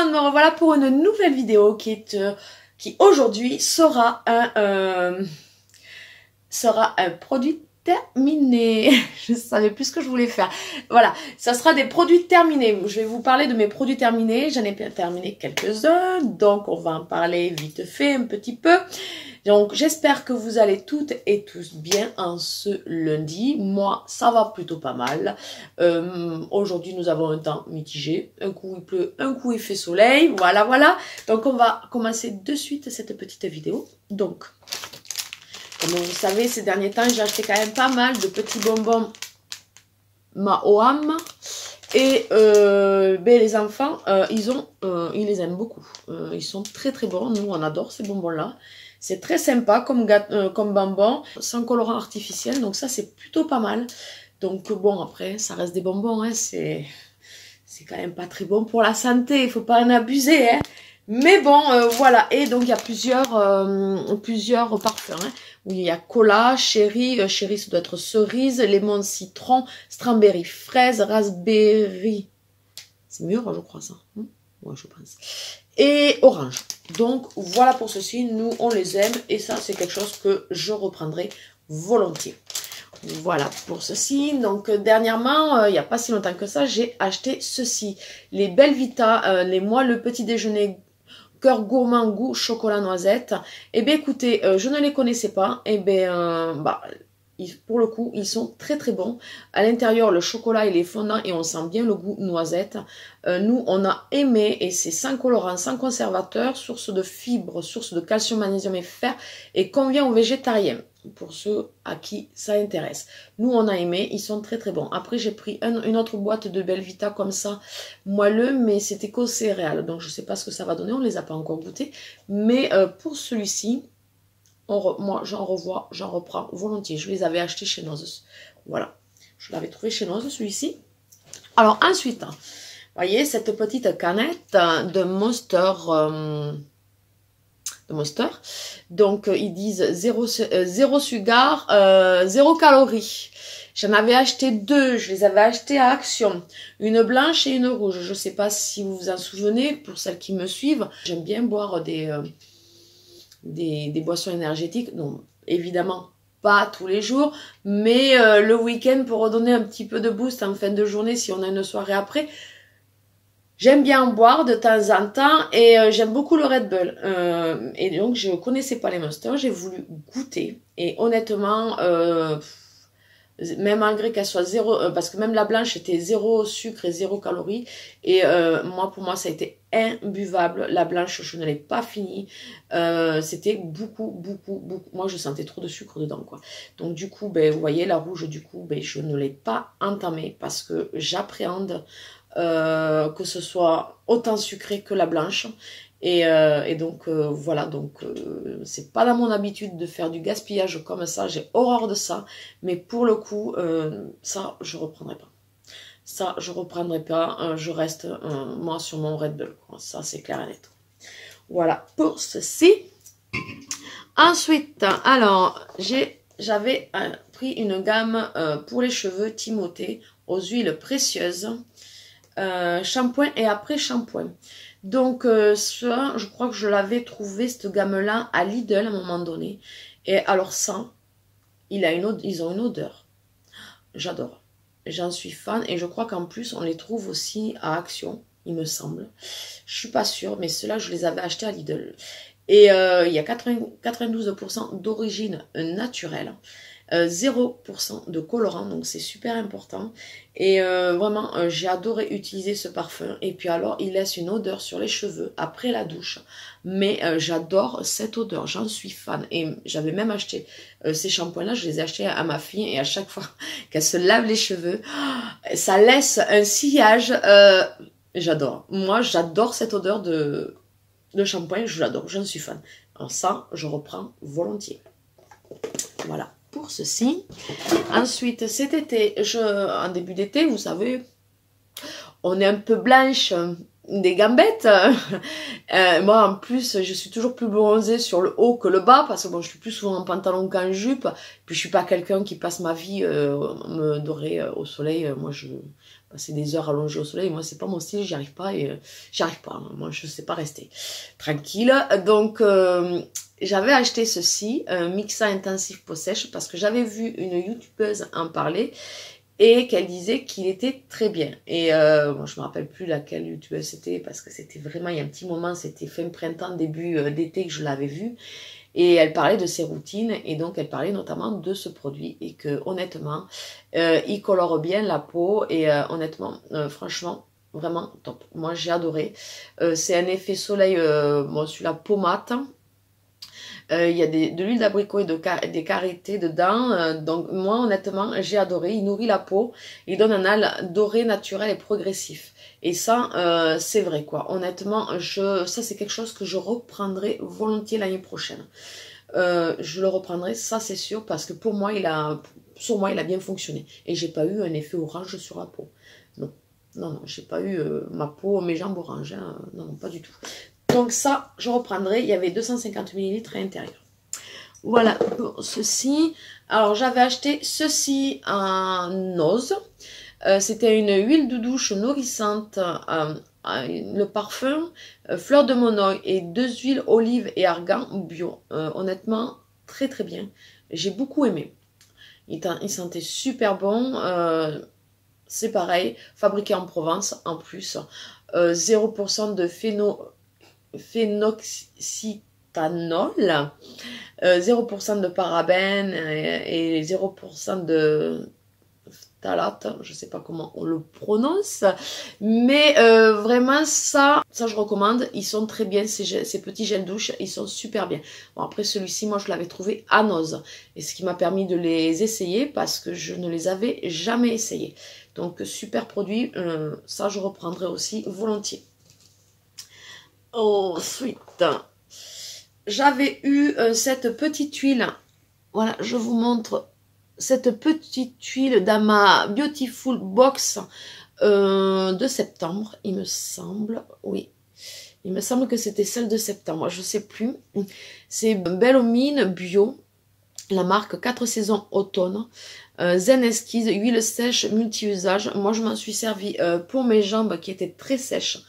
monde, me revoilà pour une nouvelle vidéo qui aujourd'hui sera un produit terminé. Je savais plus ce que je voulais faire. Voilà, ça sera des produits terminés. Je vais vous parler de mes produits terminés. J'en ai terminé quelques-uns, donc on va en parler vite fait un petit peu. Donc j'espère que vous allez toutes et tous bien en ce lundi. Moi, ça va plutôt pas mal. Aujourd'hui, nous avons un temps mitigé. Un coup il pleut, un coup il fait soleil. Voilà, voilà. Donc on va commencer de suite cette petite vidéo. Donc, comme vous savez, ces derniers temps, j'ai acheté quand même pas mal de petits bonbons Maoam. Et les enfants, ils les aiment beaucoup. Ils sont très très bons. Nous, on adore ces bonbons-là. C'est très sympa comme bonbon, sans colorant artificiel. Donc ça, c'est plutôt pas mal. Donc bon, après, ça reste des bonbons. Hein, c'est quand même pas très bon pour la santé. Il faut pas en abuser. Hein. Mais bon, voilà. Et donc, il y a plusieurs parfums. Hein, où il y a cola, cherry. Cherry, ça doit être cerise, lemon, citron, strawberry, fraise, raspberry. C'est mûr, je crois, ça. Ouais, je pense. Et orange. Donc, voilà pour ceci. Nous, on les aime. Et ça, c'est quelque chose que je reprendrai volontiers. Voilà pour ceci. Donc, dernièrement, il n'y a pas si longtemps que ça, j'ai acheté ceci. Les Belvita, le petit déjeuner cœur gourmand goût chocolat noisette. Eh bien, écoutez, je ne les connaissais pas. Eh bien, pour le coup, ils sont très très bons. À l'intérieur, le chocolat il est fondant et on sent bien le goût noisette. Nous, on a aimé et c'est sans colorant, sans conservateur, source de fibres, source de calcium, magnésium et fer et convient aux végétariens. Pour ceux à qui ça intéresse. Nous, on a aimé, ils sont très très bons. Après, j'ai pris une autre boîte de Belvita comme ça, moelleux, mais c'était qu'aux céréales. Donc, je ne sais pas ce que ça va donner, on ne les a pas encore goûtés. Mais pour celui-ci, moi, j'en reprends volontiers. Je les avais achetés chez Nozes. Voilà, je l'avais trouvé chez Nozes, celui-ci. Alors, ensuite, vous voyez, cette petite canette de Monster... Donc ils disent zéro sugar, 0 calories. J'en avais acheté deux, je les avais achetés à Action, une blanche et une rouge. Je ne sais pas si vous vous en souvenez, pour celles qui me suivent, j'aime bien boire des boissons énergétiques. Non, évidemment pas tous les jours, mais le week-end pour redonner un petit peu de boost en fin de journée si on a une soirée après. J'aime bien en boire de temps en temps et j'aime beaucoup le Red Bull. Et donc, je ne connaissais pas les Monsters, j'ai voulu goûter. Et honnêtement, même malgré qu'elle soit zéro, parce que même la blanche était 0 sucre et 0 calories. Et pour moi, ça a été imbuvable. La blanche, je ne l'ai pas finie. C'était beaucoup. Moi, je sentais trop de sucre dedans, quoi. Donc, du coup, vous voyez, la rouge, du coup, je ne l'ai pas entamée parce que j'appréhende que ce soit autant sucré que la blanche et donc voilà, donc c'est pas dans mon habitude de faire du gaspillage comme ça, j'ai horreur de ça, mais pour le coup ça je reprendrai pas, je reste moi sur mon Red Bull, quoi. Ça c'est clair et net. Voilà pour ceci. Ensuite, alors j'avais pris une gamme pour les cheveux Timothée aux huiles précieuses, shampoing et après shampoing. Donc ça, je crois que je l'avais trouvé cette gamme là à Lidl à un moment donné. Et alors ça, ils ont une odeur, j'adore, j'en suis fan. Et je crois qu'en plus on les trouve aussi à Action, il me semble, je suis pas sûre, mais ceux-là je les avais achetés à Lidl. Et il y a 92% d'origine naturelle, 0% de colorant, donc c'est super important. Et vraiment, j'ai adoré utiliser ce parfum. Et puis alors, il laisse une odeur sur les cheveux après la douche. Mais j'adore cette odeur, j'en suis fan. Et j'avais même acheté ces shampoings-là, je les ai achetés à ma fille. Et à chaque fois qu'elle se lave les cheveux, ça laisse un sillage. J'adore. Moi, j'adore cette odeur de shampoing, je l'adore, j'en suis fan. Alors ça, je reprends volontiers. Voilà pour ceci. Ensuite, cet été, en début d'été, vous savez, on est un peu blanche, des gambettes. Moi, en plus, je suis toujours plus bronzée sur le haut que le bas, parce que bon, je suis plus souvent en pantalon qu'en jupe. Puis je suis pas quelqu'un qui passe ma vie me dorer au soleil. Moi, je passer des heures allongées au soleil. Moi, c'est pas mon style, j'y arrive pas et j'y arrive pas. Moi, je sais pas rester tranquille. Donc, j'avais acheté ceci, un Mixa intensif peau sèche, parce que j'avais vu une youtubeuse en parler. Et qu'elle disait qu'il était très bien. Et bon, je me rappelle plus laquelle youtubeuse c'était, parce que c'était vraiment, il y a un petit moment, c'était fin printemps, début d'été que je l'avais vue. Et elle parlait de ses routines, et donc elle parlait notamment de ce produit. Et que honnêtement, il colore bien la peau, et honnêtement, franchement, vraiment top. Moi j'ai adoré. C'est un effet soleil, bon, sur la peau mate. Il y a de l'huile d'abricot et des karité dedans. Donc moi honnêtement j'ai adoré. Il nourrit la peau. Il donne un hâle doré naturel et progressif. Et ça c'est vrai quoi. Honnêtement ça c'est quelque chose que je reprendrai volontiers l'année prochaine. Je le reprendrai, ça c'est sûr, parce que pour moi sur moi il a bien fonctionné. Et j'ai pas eu un effet orange sur la peau. Non. Non, non, j'ai pas eu ma peau, mes jambes orange. Hein. Non, non, pas du tout. Donc ça, je reprendrai. Il y avait 250 ml à l'intérieur. Voilà pour ceci. Alors, j'avais acheté ceci en ose. C'était une huile de douche nourrissante, le parfum, fleur de monoï et 2 huiles olive et argan bio. Honnêtement, très très bien. J'ai beaucoup aimé. Il sentait super bon. C'est pareil, fabriqué en Provence en plus. 0% de phénoxyéthanol, 0% de parabènes et 0% de phthalate, je sais pas comment on le prononce, mais vraiment ça je recommande. Ils sont très bien, ces petits gels douche, ils sont super bien. Bon, après celui-ci, moi je l'avais trouvé à Nose, et ce qui m'a permis de les essayer, parce que je ne les avais jamais essayés. Donc super produit, ça je reprendrai aussi volontiers. Ensuite, j'avais eu cette petite huile. Voilà, je vous montre cette petite huile dans ma Beautiful Box de septembre, il me semble. Oui, il me semble que c'était celle de septembre, je ne sais plus. C'est Belle aux Mines Bio, la marque 4 saisons automne. Zen Esquisse, huile sèche multi-usage. Moi, je m'en suis servi pour mes jambes qui étaient très sèches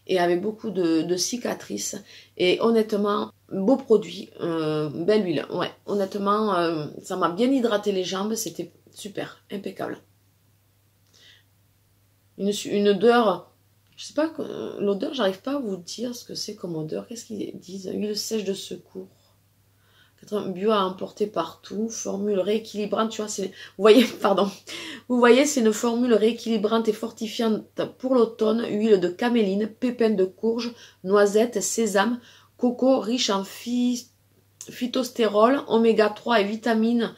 et avec beaucoup de cicatrices. Et honnêtement, beau produit, belle huile. Ouais, honnêtement, ça m'a bien hydraté les jambes. C'était super, impeccable. Une odeur, je sais pas, l'odeur, j'arrive pas à vous dire ce que c'est comme odeur. Qu'est-ce qu'ils disent? Huile sèche de secours. Bio à emporter partout, formule rééquilibrante, tu vois, vous voyez, pardon, vous voyez, c'est une formule rééquilibrante et fortifiante pour l'automne, huile de caméline, pépins de courge, noisettes, sésame, coco, riche en phytostérol, oméga 3 et vitamines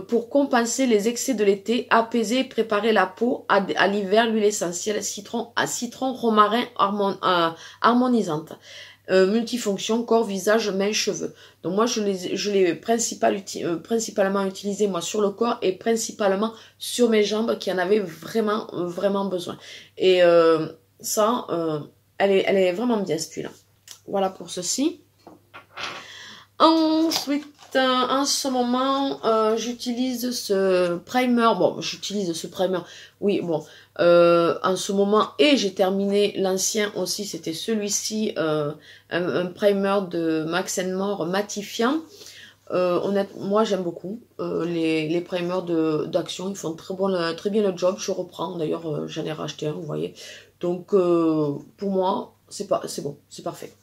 pour compenser les excès de l'été, apaiser et préparer la peau à l'hiver, l'huile essentielle, citron, romarin harmonisante. Multifonction, corps, visage, mains, cheveux. Donc moi je l'ai principalement utilisé moi sur le corps, et principalement sur mes jambes qui en avaient vraiment vraiment besoin. Et ça, elle est vraiment bien cette huile. Voilà pour ceci. Ensuite, en ce moment, j'utilise ce primer. Bon, j'utilise ce primer. Oui, bon. En ce moment, et j'ai terminé l'ancien aussi, c'était celui-ci, un primer de Max More matifiant. Moi j'aime beaucoup les primers d'Action, ils font très bien le job. Je reprends d'ailleurs, j'en ai racheté un, vous voyez. Donc pour moi c'est bon, c'est parfait.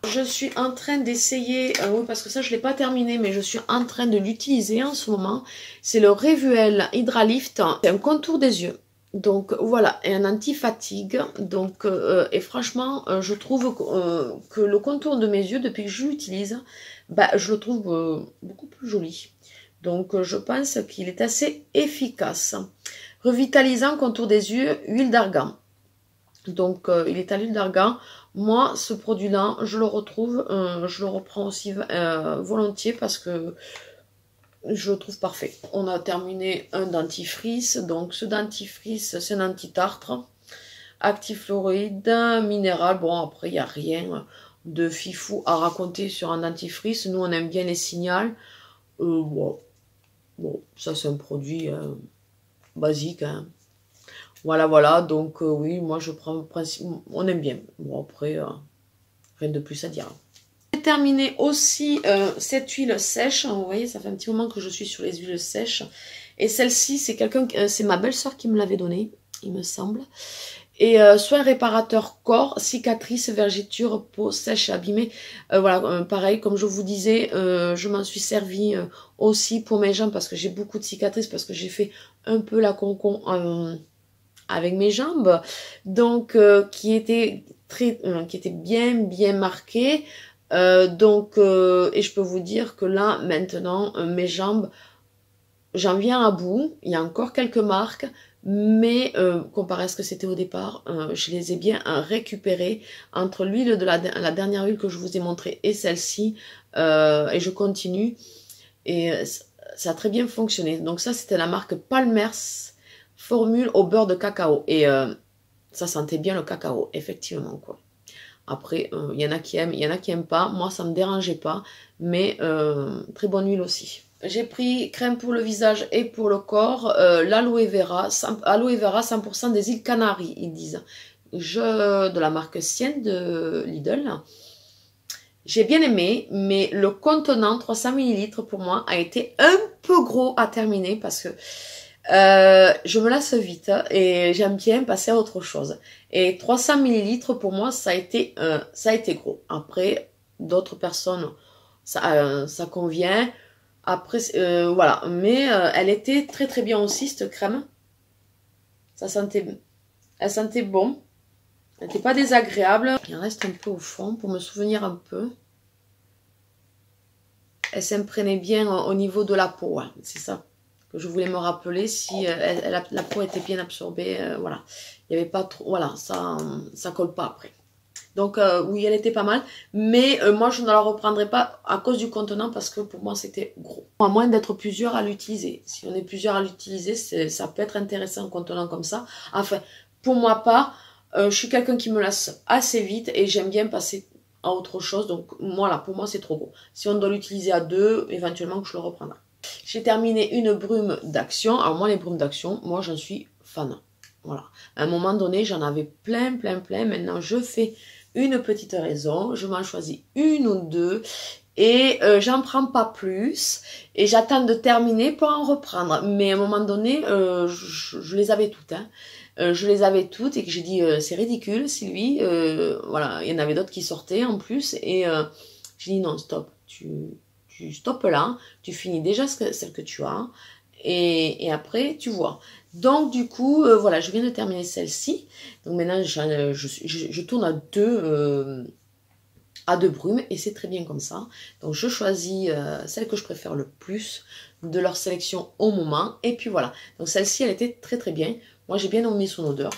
Je suis en train d'essayer, oui parce que ça je ne l'ai pas terminé, mais je suis en train de l'utiliser en ce moment. C'est le Revuel Hydra Lift, c'est un contour des yeux. Donc voilà, et un anti-fatigue. Donc, et franchement, je trouve que le contour de mes yeux, depuis que je l'utilise, bah, je le trouve beaucoup plus joli. Donc je pense qu'il est assez efficace. Revitalisant contour des yeux, huile d'argan. Donc il est à l'huile d'argan. Moi, ce produit-là, je le reprends aussi volontiers, parce que je le trouve parfait. On a terminé un dentifrice. Donc ce dentifrice, c'est un anti-tartre. actifluoride, minéral. Bon, après, il n'y a rien de fifou à raconter sur un dentifrice. Nous, on aime bien les signals. Bon, ça, c'est un produit basique, hein. Voilà, voilà. Donc, oui, moi, je prends le principe. On aime bien. Bon, après, rien de plus à dire. J'ai terminé aussi cette huile sèche. Vous voyez, ça fait un petit moment que je suis sur les huiles sèches. Et celle-ci, c'est ma belle-sœur qui me l'avait donnée, il me semble. Et soin réparateur corps, cicatrices, vergetures, peau sèche, abîmée. Voilà, pareil, comme je vous disais, je m'en suis servi aussi pour mes jambes parce que j'ai beaucoup de cicatrices, parce que j'ai fait un peu la concon avec mes jambes. Donc, qui était bien marquée. Et je peux vous dire que là, maintenant, mes jambes, j'en viens à bout. Il y a encore quelques marques, mais comparé à ce que c'était au départ, je les ai bien récupérées entre l'huile de la dernière huile que je vous ai montrée et celle-ci, et je continue. Et ça a très bien fonctionné. Donc ça, c'était la marque Palmers formule au beurre de cacao. Et ça sentait bien le cacao, effectivement, quoi. Après, il y en a qui aiment, il y en a qui n'aiment pas. Moi, ça ne me dérangeait pas, mais très bonne huile aussi. J'ai pris crème pour le visage et pour le corps, l'aloe vera 100% des îles Canaries, ils disent. De la marque Sienne de Lidl. J'ai bien aimé, mais le contenant 300 ml pour moi a été un peu gros à terminer parce que je me lasse vite et j'aime bien passer à autre chose. Et 300 ml pour moi, ça a été gros. Après, d'autres personnes, ça convient. Après, voilà. Mais elle était très très bien aussi, cette crème. Elle sentait bon. Elle n'était pas désagréable. Il en reste un peu au fond pour me souvenir un peu. Elle s'imprégnait bien au niveau de la peau. Hein. C'est ça que je voulais me rappeler. Si la peau était bien absorbée, voilà. Il n'y avait pas trop... Voilà, ça colle pas après. Donc oui, elle était pas mal. Mais moi, je ne la reprendrai pas à cause du contenant parce que pour moi, c'était gros. À moins d'être plusieurs à l'utiliser. Si on est plusieurs à l'utiliser, ça peut être intéressant un contenant comme ça. Enfin, pour moi pas. Je suis quelqu'un qui me lasse assez vite et j'aime bien passer à autre chose. Donc voilà, pour moi, c'est trop gros. Si on doit l'utiliser à deux, éventuellement que je le reprendrai. J'ai terminé une brume d'action. Alors moi, les brumes d'action, moi, j'en suis fan. Voilà. À un moment donné, j'en avais plein. Maintenant, je fais une petite raison. Je m'en choisis une ou deux. Et j'en prends pas plus. Et j'attends de terminer pour en reprendre. Mais à un moment donné, je les avais toutes. Hein. Je les avais toutes et que j'ai dit c'est ridicule, Sylvie. Voilà, il y en avait d'autres qui sortaient en plus. Et j'ai dit non, stop. Tu stoppes là. Tu finis déjà celle que tu as. Et après, tu vois. Donc, du coup, voilà, je viens de terminer celle-ci. Donc, maintenant, je tourne à deux brumes et c'est très bien comme ça. Donc, je choisis celle que je préfère le plus de leur sélection au moment. Et puis, voilà. Donc, celle-ci, elle était très, très bien. Moi, j'ai bien aimé son odeur.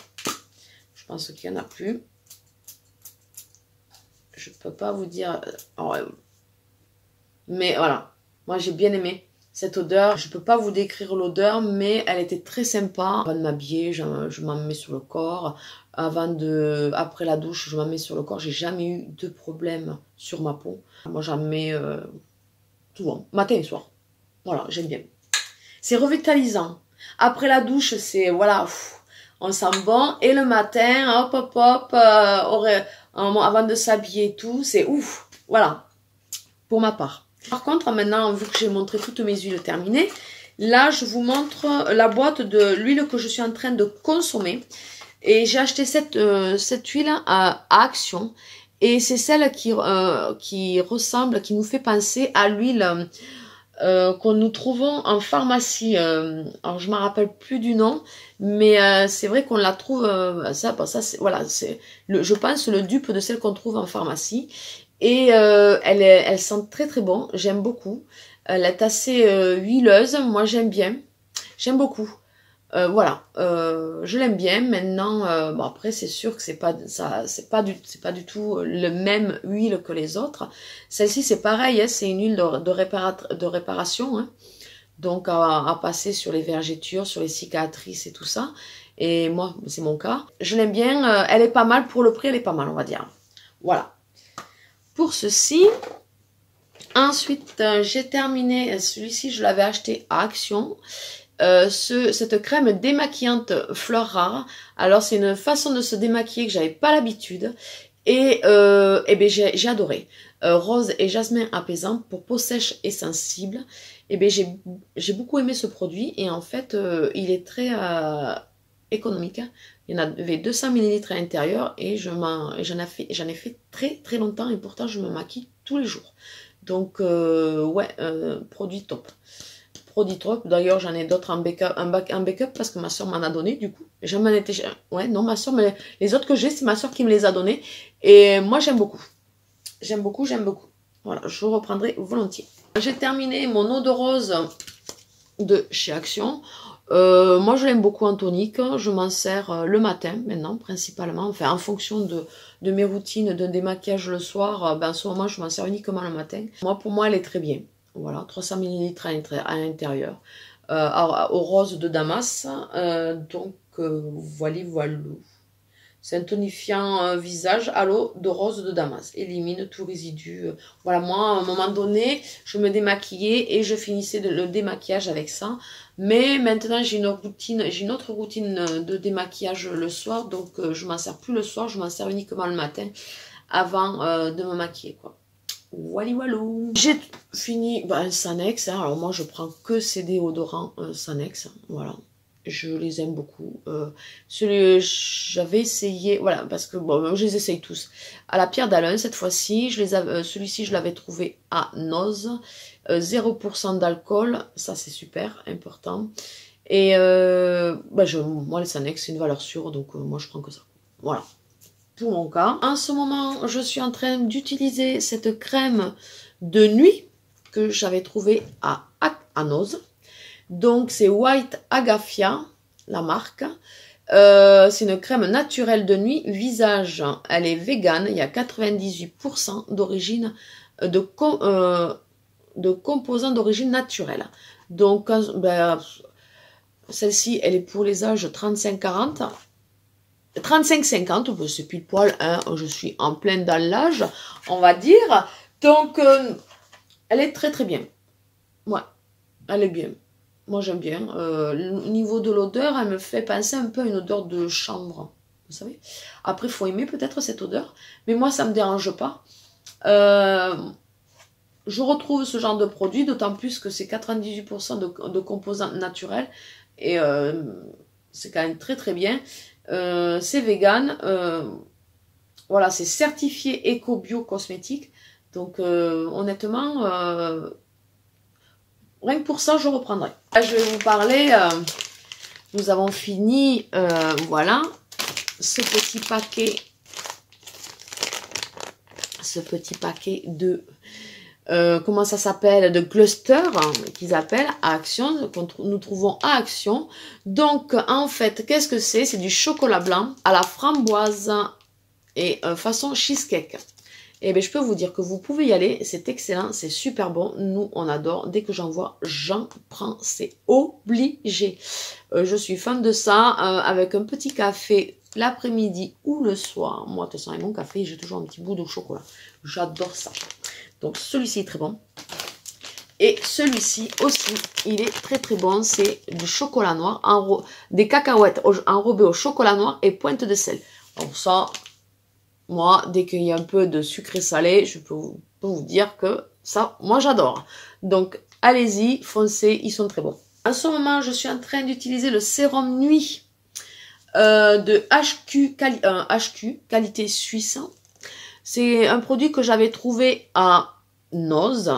Je pense qu'il n'y en a plus. Je ne peux pas vous dire... mais voilà. Moi, j'ai bien aimé cette odeur. Je ne peux pas vous décrire l'odeur, mais elle était très sympa. Avant de m'habiller, je m'en mets sur le corps. Après la douche, je m'en mets sur le corps. J'ai jamais eu de problème sur ma peau. Moi, j'en mets souvent, matin et soir. Voilà, j'aime bien. C'est revitalisant. Après la douche, c'est, voilà, on sent bon. Et le matin, hop, avant de s'habiller et tout, c'est ouf. Voilà, pour ma part. Par contre, maintenant, vu que j'ai montré toutes mes huiles terminées, là, je vous montre la boîte de l'huile que je suis en train de consommer. Et j'ai acheté cette huile à Action. Et c'est celle qui ressemble, qui nous fait penser à l'huile que nous trouvons en pharmacie. Alors, je ne me rappelle plus du nom, mais c'est vrai qu'on la trouve, voilà, c'est, je pense, le dupe de celle qu'on trouve en pharmacie. Et elle sent très très bon, j'aime beaucoup. Elle est assez huileuse, moi j'aime bien. J'aime beaucoup. Voilà, je l'aime bien. Maintenant, bon après c'est sûr que c'est pas du tout le même huile que les autres. Celle-ci c'est pareil, hein, c'est une huile de réparation. Hein. donc à passer sur les vergetures, sur les cicatrices et tout ça. Et moi, c'est mon cas. Je l'aime bien, elle est pas mal, pour le prix, elle est pas mal, on va dire. Voilà. Pour ceci, ensuite, j'ai terminé, celui-ci, je l'avais acheté à Action. Cette crème démaquillante fleurs rares. Alors, c'est une façon de se démaquiller que j'avais pas l'habitude. Et ben, j'ai adoré. Rose et jasmin apaisant pour peau sèche et sensible. Et ben, j'ai beaucoup aimé ce produit. Et en fait, il est très économique. Il y en avait 200 ml à l'intérieur. Et j'en ai fait très très longtemps. Et pourtant, je me maquille tous les jours. Donc, ouais, produit top. Produit top. D'ailleurs, j'en ai d'autres en backup parce que ma soeur m'en a donné, du coup. J'en étais... Ouais, non, ma soeur, mais les autres que j'ai, c'est ma soeur qui me les a donnés. Et moi, j'aime beaucoup. J'aime beaucoup, j'aime beaucoup. Voilà, je reprendrai volontiers. J'ai terminé mon eau de rose de chez Action. Moi, je l'aime beaucoup en tonique. Je m'en sers le matin, maintenant, principalement. Enfin, en fonction de mes routines de démaquillage le soir, ben, en ce moment, je m'en sers uniquement le matin. Moi, pour moi, elle est très bien. Voilà, 300 ml à l'intérieur. Au rose de Damas. Donc, voilà. C'est un tonifiant visage à l'eau de rose de Damas. Élimine tout résidu. Voilà, moi, à un moment donné, je me démaquillais et je finissais le démaquillage avec ça. Mais maintenant, j'ai une autre routine de démaquillage le soir. Donc, je m'en sers plus le soir, je m'en sers uniquement le matin avant de me maquiller, quoi. Wally walou. J'ai fini Sanex. Hein. Alors moi, je prends que ces déodorants Sanex. Voilà. Je les aime beaucoup. J'avais essayé, voilà, parce que bon, je les essaye tous. À la Pierre d'Alain, cette fois-ci, celui-ci, je l'avais trouvé à Noz. 0% d'alcool, ça c'est super important. Et moi, les Sanex, c'est une valeur sûre, donc moi, je prends que ça. Voilà. Pour mon cas. En ce moment, je suis en train d'utiliser cette crème de nuit que j'avais trouvée à Noz. Donc, c'est White Agafia, la marque. C'est une crème naturelle de nuit, visage. Elle est végane. Il y a 98% d'origine, de composants d'origine naturelle. Donc, celle-ci, elle est pour les âges 35-40. 35-50, c'est pile poil, hein, je suis en plein dans l'âge, on va dire. Donc, elle est très très bien. Ouais, elle est bien. Moi, j'aime bien. Au niveau de l'odeur, elle me fait penser un peu à une odeur de chambre. Vous savez. Après, il faut aimer peut-être cette odeur. Mais moi, ça ne me dérange pas. Je retrouve ce genre de produit, d'autant plus que c'est 98% de composants naturels. Et c'est quand même très très bien. C'est vegan. Voilà, c'est certifié éco-bio cosmétique. Donc, honnêtement... rien que pour ça, je reprendrai. Là, je vais vous parler, nous avons fini, voilà, ce petit paquet de, comment ça s'appelle, de cluster, hein, qu'ils appellent à Action, que nous trouvons à Action. Donc, en fait, qu'est-ce que c'est? C'est du chocolat blanc à la framboise et façon cheesecake. Et bien, je peux vous dire que vous pouvez y aller, c'est excellent, c'est super bon, nous on adore, dès que j'en vois, j'en prends, c'est obligé. Je suis fan de ça, avec un petit café l'après-midi ou le soir. Moi, de toute façon, avec mon café, j'ai toujours un petit bout de chocolat, j'adore ça. Donc celui-ci est très bon. Et celui-ci aussi, il est très très bon, c'est du chocolat noir, des cacahuètes enrobées au chocolat noir et pointe de sel. Alors ça... Moi, dès qu'il y a un peu de sucré salé, je peux vous dire que ça, moi j'adore. Donc, allez-y, foncez, ils sont très bons. En ce moment, je suis en train d'utiliser le sérum nuit de HQ, qualité suisse. C'est un produit que j'avais trouvé à Noz.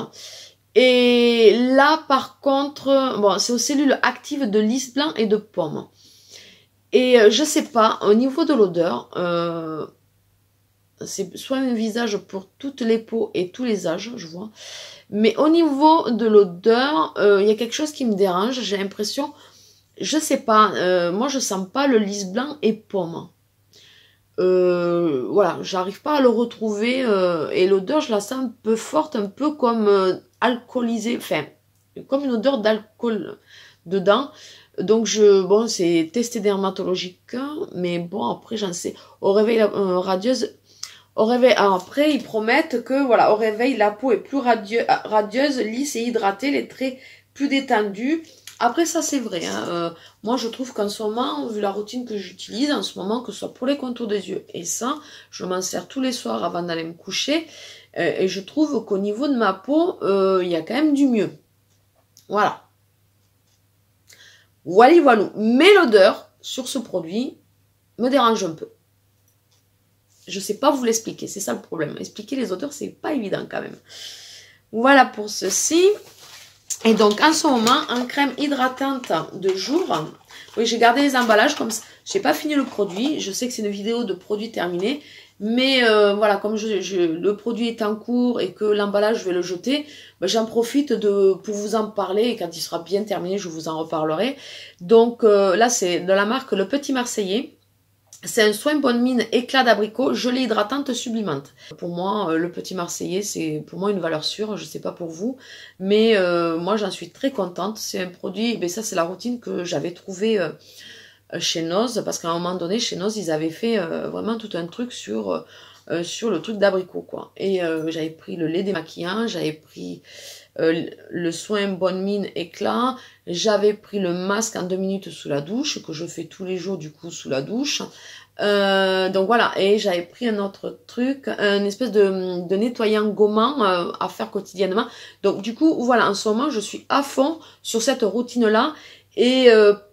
Et là, par contre, bon, c'est aux cellules actives de lys blanc et de pomme. Et je sais pas, au niveau de l'odeur... c'est soit un visage pour toutes les peaux et tous les âges, je vois. Mais au niveau de l'odeur, il y a quelque chose qui me dérange. J'ai l'impression, je sais pas, moi je sens pas le lys blanc et pomme. Voilà, j'arrive pas à le retrouver. Et l'odeur, je la sens un peu forte, un peu comme alcoolisée. Enfin, comme une odeur d'alcool dedans. Donc, bon, c'est testé dermatologique, mais bon, après, j'en sais. Au réveil, radieuse. Au réveil, après, ils promettent que, voilà, au réveil, la peau est plus radieuse, lisse et hydratée, les traits plus détendus. Après, ça, c'est vrai. Hein. Moi, je trouve qu'en ce moment, vu la routine que j'utilise, en ce moment, que ce soit pour les contours des yeux et ça, je m'en sers tous les soirs avant d'aller me coucher. Et je trouve qu'au niveau de ma peau, il y a quand même du mieux. Voilà. Voilà. Mais l'odeur sur ce produit me dérange un peu. Je sais pas vous l'expliquer, c'est ça le problème. Expliquer les odeurs, c'est pas évident quand même. Voilà pour ceci. Et donc, en ce moment, en crème hydratante de jour. Oui, j'ai gardé les emballages comme ça. J'ai pas fini le produit. Je sais que c'est une vidéo de produit terminé. Mais voilà, comme le produit est en cours et que l'emballage, je vais le jeter, ben, j'en profite pour vous en parler. Et quand il sera bien terminé, je vous en reparlerai. Donc là, c'est de la marque Le Petit Marseillais. C'est un soin bonne mine éclat d'abricot, gelée hydratante sublimante. Pour moi, le Petit Marseillais, c'est pour moi une valeur sûre, je sais pas pour vous, mais moi j'en suis très contente. C'est un produit, ben ça c'est la routine que j'avais trouvée chez Noz, parce qu'à un moment donné, chez Noz, ils avaient fait vraiment tout un truc sur le truc d'abricot, quoi. Et j'avais pris le lait démaquillant, j'avais pris le soin bonne mine éclat, j'avais pris le masque en 2 minutes sous la douche, que je fais tous les jours du coup sous la douche. Donc voilà, et j'avais pris un autre truc, un espèce de nettoyant gommant à faire quotidiennement. Donc du coup, voilà, en ce moment, je suis à fond sur cette routine-là, et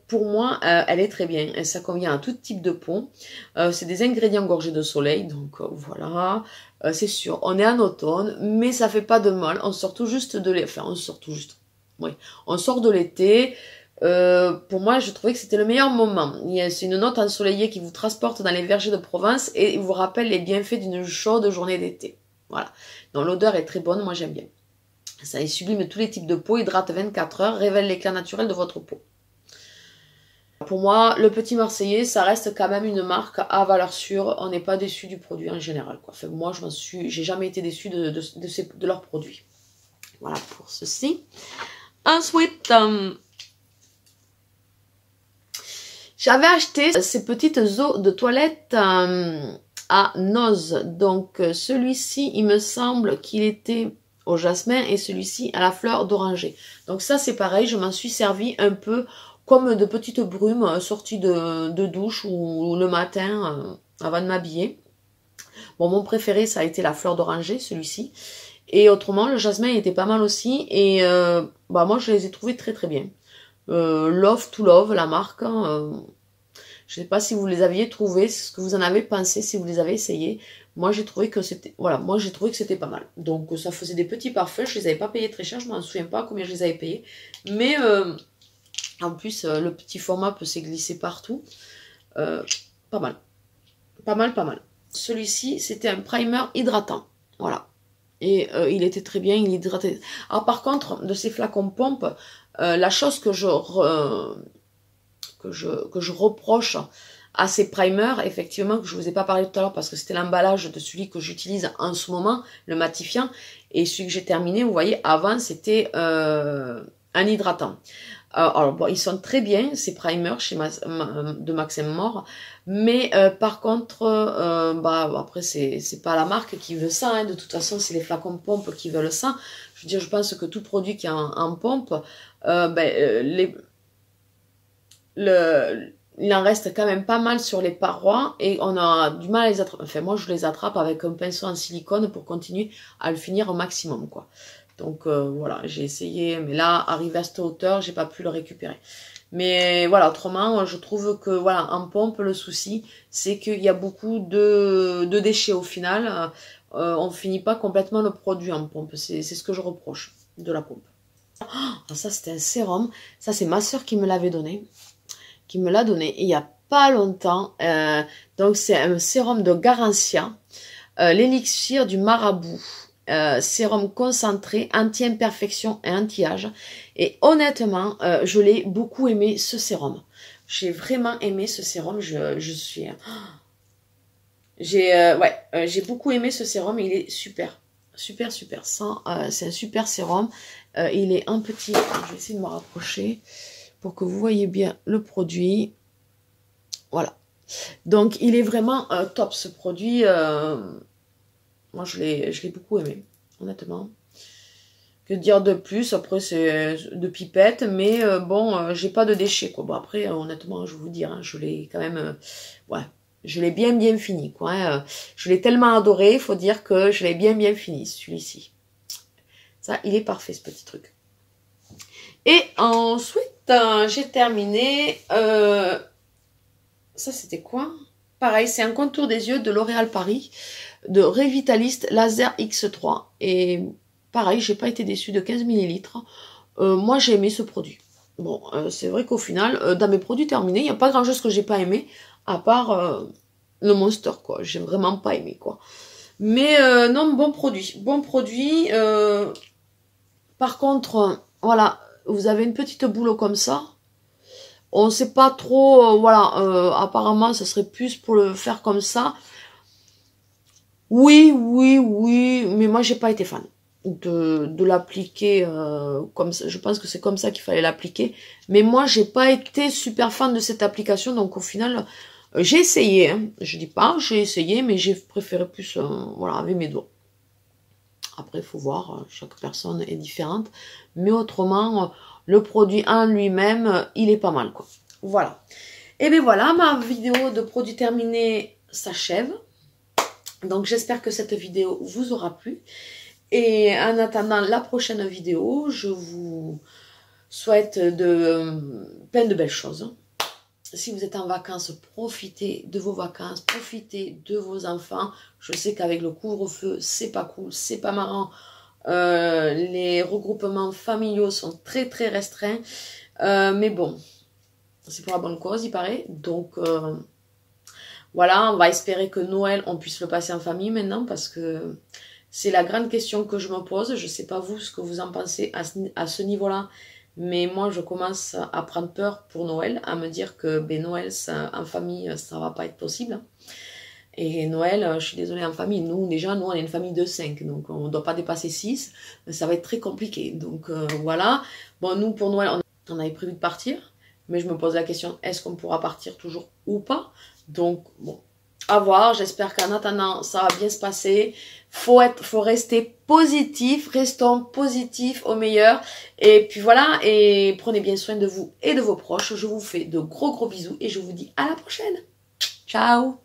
pour moi, elle est très bien. Et ça convient à tout type de peau. C'est des ingrédients gorgés de soleil, donc voilà. C'est sûr, on est en automne, mais ça fait pas de mal. On sort tout juste de l'été. Enfin, on sort tout juste. Oui, on sort de l'été. Pour moi, je trouvais que c'était le meilleur moment. C'est une note ensoleillée qui vous transporte dans les vergers de Provence et vous rappelle les bienfaits d'une chaude journée d'été. Voilà. Donc l'odeur est très bonne, moi j'aime bien. Ça sublime tous les types de peau, hydrate 24 heures, révèle l'éclat naturel de votre peau. Pour moi, le Petit Marseillais, ça reste quand même une marque à valeur sûre. On n'est pas déçu du produit en général, quoi. Enfin, moi, j'ai jamais été déçu de leurs produits. Voilà pour ceci. Ensuite, j'avais acheté ces petites eaux de toilette à Noz. Donc, celui-ci, il me semble qu'il était au jasmin et celui-ci à la fleur d'oranger. Donc ça, c'est pareil, je m'en suis servi un peu comme de petites brumes sorties de douche ou le matin avant de m'habiller. Bon, mon préféré, ça a été la fleur d'oranger, celui-ci. Et autrement, le jasmin était pas mal aussi. Et bah, moi, je les ai trouvés très très bien. Love to Love, la marque. Je ne sais pas si vous les aviez trouvés, ce que vous en avez pensé, si vous les avez essayés. Moi, j'ai trouvé que c'était pas mal. Donc, ça faisait des petits parfums. Je les avais pas payés très cher. Je m'en souviens pas combien je les avais payés. Mais en plus, le petit format peut se glisser partout. Pas mal. Pas mal. Celui-ci, c'était un primer hydratant. Voilà. Et il était très bien, il hydratait. Alors par contre, de ces flacons pompe, la chose que je reproche à ces primers, effectivement, que je vous ai pas parlé tout à l'heure parce que c'était l'emballage de celui que j'utilise en ce moment, le matifiant, et celui que j'ai terminé, vous voyez, avant c'était un hydratant. Alors bon, ils sont très bien ces primers chez de Maxime Mort, mais par contre, bah après c'est pas la marque qui veut ça, hein, de toute façon c'est les flacons pompe qui veulent ça. Je veux dire, je pense que tout produit qui est en pompe, il en reste quand même pas mal sur les parois et on a du mal à les attraper. Enfin, moi je les attrape avec un pinceau en silicone pour continuer à le finir au maximum, quoi. Donc voilà, j'ai essayé, mais là, arrivé à cette hauteur, j'ai pas pu le récupérer. Mais voilà, autrement, je trouve que voilà, en pompe, le souci, c'est qu'il y a beaucoup de déchets au final. On finit pas complètement le produit en pompe. C'est ce que je reproche de la pompe. Oh, ça, c'était un sérum. Ça, c'est ma soeur qui me l'avait donné. Qui me l'a donné il y a pas longtemps. Donc, c'est un sérum de Garantia. L'élixir du marabout. Sérum concentré, anti-imperfection et anti-âge. Et honnêtement, je l'ai beaucoup aimé ce sérum. J'ai vraiment aimé ce sérum. J'ai beaucoup aimé ce sérum. Il est super. C'est un super sérum. Il est un petit... Je vais essayer de me rapprocher pour que vous voyez bien le produit. Voilà. Donc, il est vraiment top, ce produit. Moi, je l'ai beaucoup aimé, honnêtement. Que dire de plus? Après, c'est de pipette, mais bon, j'ai pas de déchets, quoi. Bon, après, honnêtement, je vais vous dire, hein, je l'ai quand même... ouais, je l'ai bien fini, quoi. Hein. Je l'ai tellement adoré, il faut dire que je l'ai bien fini, celui-ci. Ça, il est parfait, ce petit truc. Et ensuite, j'ai terminé... ça, c'était quoi? Pareil, c'est un contour des yeux de L'Oréal Paris, de Revitalist Laser X3. Et pareil, j'ai pas été déçue de 15 ml. Moi, j'ai aimé ce produit. Bon, c'est vrai qu'au final, dans mes produits terminés, il n'y a pas grand-chose que j'ai pas aimé, à part le Monster, quoi. J'ai vraiment pas aimé, quoi. Mais non, bon produit. Bon produit. Par contre, voilà, vous avez une petite boule comme ça. On ne sait pas trop, voilà, apparemment, ça serait plus pour le faire comme ça. Oui, mais moi, j'ai pas été fan de l'appliquer comme ça. Je pense que c'est comme ça qu'il fallait l'appliquer. Mais moi, j'ai pas été super fan de cette application, donc au final, j'ai essayé. Hein. Je dis pas, j'ai essayé, mais j'ai préféré plus, voilà, avec mes doigts. Après, il faut voir, chaque personne est différente. Mais autrement, le produit en lui-même, il est pas mal, quoi. Voilà. Et bien voilà, ma vidéo de produit terminé s'achève. Donc, j'espère que cette vidéo vous aura plu. Et en attendant la prochaine vidéo, je vous souhaite plein de belles choses. Si vous êtes en vacances, profitez de vos vacances, profitez de vos enfants. Je sais qu'avec le couvre-feu, c'est pas cool, c'est pas marrant. Les regroupements familiaux sont très restreints. Mais bon, c'est pour la bonne cause, il paraît. Donc, voilà, on va espérer que Noël, on puisse le passer en famille maintenant, parce que c'est la grande question que je me pose. Je ne sais pas vous, ce que vous en pensez à ce niveau-là. Mais moi, je commence à prendre peur pour Noël, à me dire que ben, Noël en famille, ça va pas être possible. Et Noël, je suis désolée, en famille, nous, déjà, nous, on est une famille de 5, donc on ne doit pas dépasser 6. Ça va être très compliqué. Donc voilà. Bon, nous, pour Noël, on avait prévu de partir, mais je me pose la question, est-ce qu'on pourra partir toujours ou pas? Donc, bon, à voir. J'espère qu'en attendant, ça va bien se passer. Faut rester positif, restons positifs au meilleur. Et puis voilà, et prenez bien soin de vous et de vos proches. Je vous fais de gros bisous et je vous dis à la prochaine. Ciao!